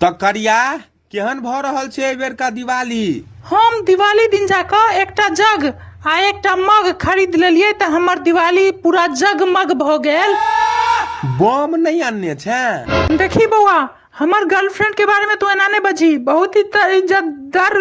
तो करिया केहन भ रहल छै एहि बेर का दिवाली? हम दिवाली दिन जाकर एकटा जग आ एकटा मग खरीद लेलिए त हमर दिवाली पूरा जगमग भ गेल। बम नहीं आनने छे? देखी बउआ, हमर गर्लफ्रेंड के बारे में तू एना नहीं बजी, बहुत ही इज्जतदार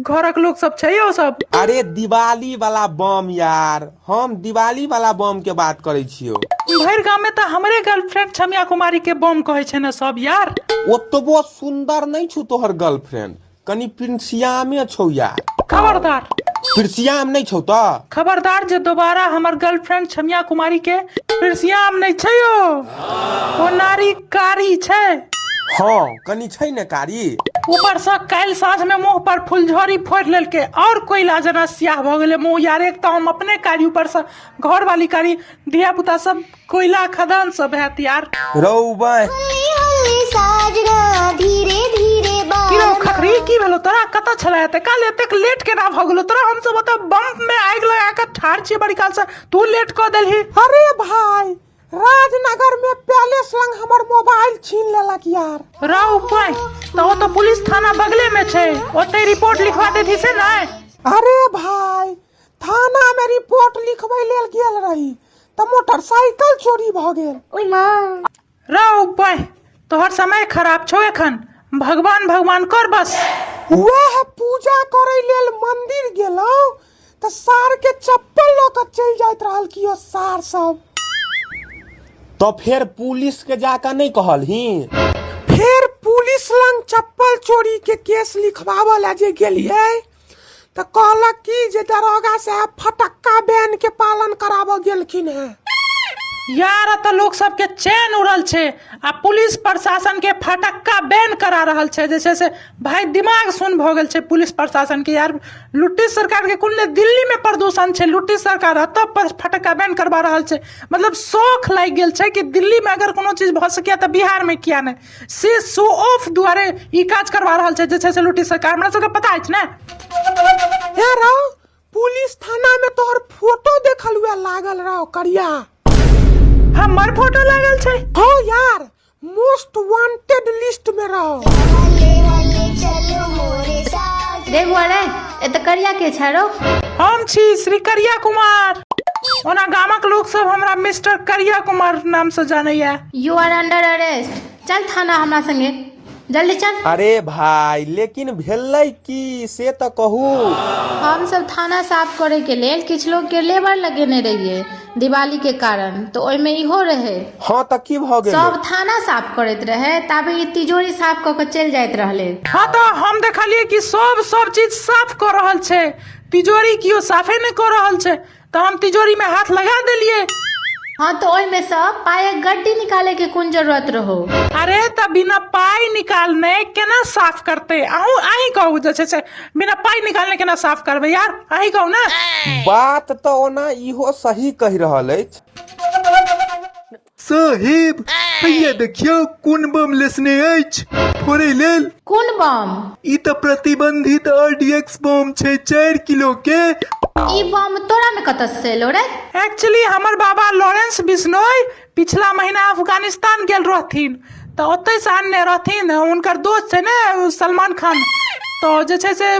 घरक लोग सब छै यो सब। अरे दिवाली वाला बम यार, हम दिवाली वाला बम के बात करे छियो। भर गांव में तो हमरे गर्लफ्रेंड छमिया कुमारी के बम कहे छै न सब यार। ओतबो सुंदर नहीं छु तोहर गर्लफ्रेंड, कनी प्रिंसियामे छौ यार। खबरदार, प्रिंसियाम नहीं छौ त? खबरदार जे दोबारा हमर गर्लफ्रेंड छमिया कुमारी के प्रिंसियाम नहीं छै यो, वो नारी कारी छै। हाँ कनी छै ने कारी। ऊपर से काल साँझ में मुंह पर फुलझड़ी फोड़ लेलके और कोई लाजना सियाह भ गेले मुंह यार। एक तो हम अपने कारी, ऊपर से घर वाली कारी, धिया पुता सब कोयला खदान सब है यार। रौबे किरो खखरी की भेलो तोरा? कत छला एते काल एते लेट के ना भ गेलो तोरा? हम सब त बम में आग लगा के ठाड़ छी बड़ी काल से, तू लेट क देलही। अरे भाई, राजनगर में पैलेस लंग हमर मोबाइल छीन लेलक यार। राव भाई, तो पुलिस थाना बगले में छै, ओते रिपोर्ट लिखवा देथि से ना। अरे भाई, थाना में रिपोर्ट लिखबै लेल गेल रही त मोटरसाइकिल चोरी भ गेल। ओय मां, राव भाई तोहर समय खराब छौ एखन, भगवान भगवान कर बस। वह पूजा करे लेल मंदिर गेलौ त सार के चप्पल ल के चल जाइत रहल कियो सार सब। तो फिर पुलिस के जाकर नहीं कहलही? फिर पुलिस लंग चप्पल चोरी के केस लिखवाबो ला जे गेलिए त कहलक कि जे दरोगा साहब फटक्का बैन के पालन कराबो गेलखिन है। यार त लोग सब के चैन उड़ल छे आ पुलिस प्रशासन के फटक्का बैन करा रहल छे, जैसे से भाई दिमाग सुन भ गेल छे पुलिस प्रशासन के यार। लुट्टी सरकार के कुल दिल्ली में प्रदूषण छे, लुट्टी सरकार तब पर फटक्का बैन करवा रहल छे। मतलब शौक लाग गेल छे कि दिल्ली में अगर कोनो चीज भ सके त बिहार में किया नहीं, से शो ऑफ दुआरे ई काज करवा रहल छे जैसे से लुट्टी सरकार। हमरा सबके पता है ना। हे रौ, पुलिस थाना में तोहर फोटो देखल हुआ लागल रहो करिया। हमर फोटो लागल छे? हाँ यार, मोस्ट वांटेड लिस्ट में रहो। देखो रे, ए त करिया के छारो। हम छी श्री करिया कुमार। ओना गामक लोग सब हमरा मिस्टर करिया कुमार नाम से जानैया। यू आर अंडर अरेस्ट। चल थाना हमरा संगे, जल्दी चल। अरे भाई लेकिन भेलै की से तो कहू। हम सब थाना साफ करे के लेल किछ लोग के लेबर लगेने रहिए दिवाली के कारण, तो ओय में इहो रहे। हाँ तो की भ गेल? सब थाना साफ करत रहे, तबे ई तिजोरी साफ क के चल जाइत रहले। हाँ तो हम देखलिए कि सब चीज साफ कर रहल छे, तिजोरी कियो साफे नहीं कर रहल छे, तो हम तिजोरी में हाथ लगा देलिए। हाँ तो ओय में सब पाए गड्डी निकाले के कौन जरूरत रहो? अरे त बिना पाई निकालने केना साफ करते? आही कहू जैसे से बिना पाई निकालने केना साफ करबे यार, आही कहू ना। बात तो ओना इहो सही कह रहल अछि। साहेब भैया देखियो कोन बम लेसने अछि फोड़े लेल। कौन बम? ई त प्रतिबंधित RDX बम छै 4 किलो के। ई बम तोरा में कत से एलो रे? एक्चुअली हमर बाबा लॉरेंस बिश्नोई पिछला महीना अफगानिस्तान गेल रहथिन, तो ओते से आनने रहथिन। उनकर दोस्त है ना सलमान खान, तो जैसे से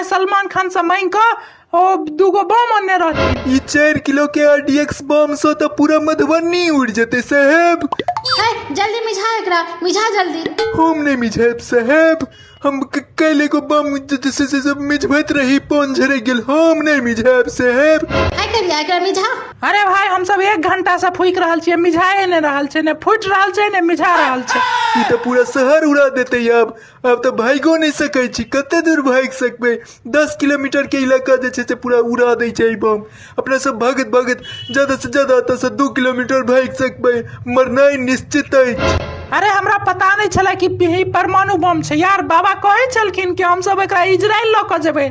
सलमान खान से मांग कर ओ दूगो बम आनने रहथिन। ई 4 किलो के RDX बम से तो पूरा मधुबनी उड़ जते साहेब। है जल्दी मिझा एकरा, मिझा जल्दी। हम नहीं मिझाब साहेब, हम कैले को बम जैसे मिझबैत रही पौन झरे गेल, हम नहीं मिझाब साहेब। है करिया एकरा मिझा। अरे भाई हम सब 1 घंटा से फूक रहल छियै, मिझाए नहीं रहल छै, ने फूट रहल छै ने मिझा रहल छै। ई तो पूरा शहर उड़ा देते अब तो भागो नहीं सकै छी। कते दूर भाग सकबे? 10 किलोमीटर के इलाका जे से पूरा उड़ा दै छै बम। अपना सब भागत भागत ज्यादा से ज्यादा तो 2 किलोमीटर भाग सकबे, मरनाई निश्चित है। अरे हमरा पता नहीं चला कि परमाणु बम छै यार। बाबा कहे चलखिन कि हम सब एकरा इजराइल ल क जेबे,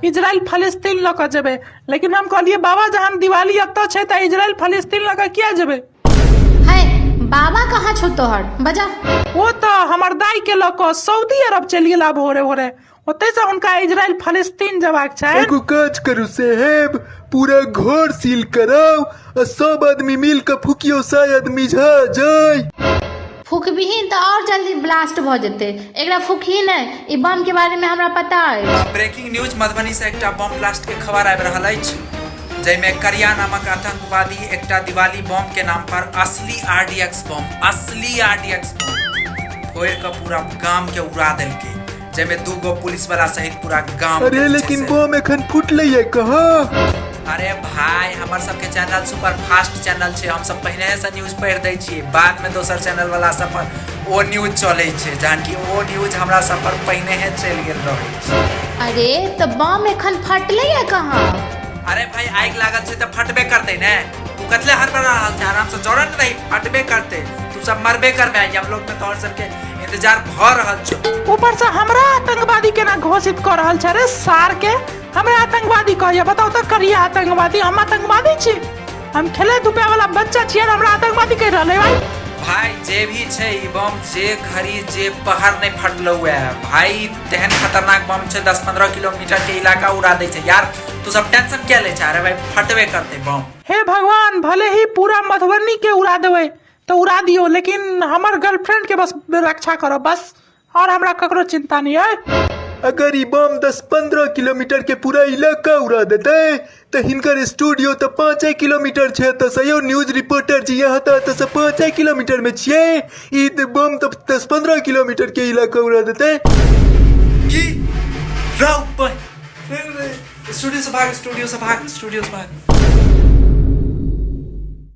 इजराइल फलस्तीन ल क जेबे, लेकिन हम कहलिए बाबा जहां दिवाली अत्ता छै त इजराइल फलस्तीन ल क किया जेबे? है बाबा कहाँ छौ तोहर? बजा। वो तो हमर दाई के ल क सऊदी अरब चल गेला भोरे भोरे, ओते से उनका इजराइल फलस्तीन जबाक छै। एगो काज करू साहेब, पूरा घर सील कराओ और सब आदमी मिल के फुकियो, शायद मिझा जाए। फूकबिही तो और जल्दी ब्लास्ट भ जेते। एकरा फूकही नहीं, ई बम के बारे में हमरा पता है। ब्रेकिंग न्यूज मधुबनी से एकटा बम ब्लास्ट के खबर आबि रहल अछि, जैमे करिया नामक आतंकवादी एकटा दिवाली बम के नाम पर असली RDX बम फोड़ के पूरा गांव के उड़ा देलकै, जैमे 2 गो पुलिस वाला सहित पूरा गांव। अरे लेकिन बम एखन फुटले है कहाँ? अरे भाई हमर सबके चैनल सुपर फास्ट चैनल छै, हम सब पहले से न्यूज पढ़ दै छियै, बाद में दोसर चैनल वाला सब पर ओ न्यूज चलै छै, जहन कि ओ न्यूज हमरा सब पर पहले ही चलि गेल रहै छै। अरे तो बम एखन फटले है कहाँ? अरे भाई आग लागल छै त फटबे करते ने, तू कतले हड़बड़ा रहल छै, आराम से जोरन नहीं फटबे करते, तू सब मरबे करबे। हम लोग में तोहर सबके इंतजार भ रहल छै। ऊपर से हमरा आतंकवादी केना घोषित कर रहल छै रे सार के? हमरा आतंकवादी कहैया, बताओ तो करिया आतंकवादी? हम आतंकवादी छी? हम खेले धुपे वाला बच्चा छियै, हमरा आतंकवादी कह रहले भाई? भाई जे भी छै ई बम जे घड़ी जे पहाड़ नहीं फटलो है भाई, तेहन खतरनाक बम छै, 10-15 किलोमीटर के इलाका उड़ा दे छै यार। तू सब टेंशन क्या ले चाह रहे भाई, फटबे करते बम। हे भगवान, भले ही पूरा मधुबनी के उड़ा देवे तो उड़ा दियो, लेकिन हमर गर्लफ्रेंड के बस रक्षा करो बस, और हमरा ककरो चिंता नहीं है। अगर ई बम 10-15 किलोमीटर के पूरा इलाका उड़ा देते तो हिनकर स्टूडियो तो 5 किलोमीटर छे, तो सयो न्यूज रिपोर्टर जी यहाँ तो 5 किलोमीटर में छे, ई बम तो 10-15 किलोमीटर के इलाका उड़ा देते। की राव स्टूडियो से भाग।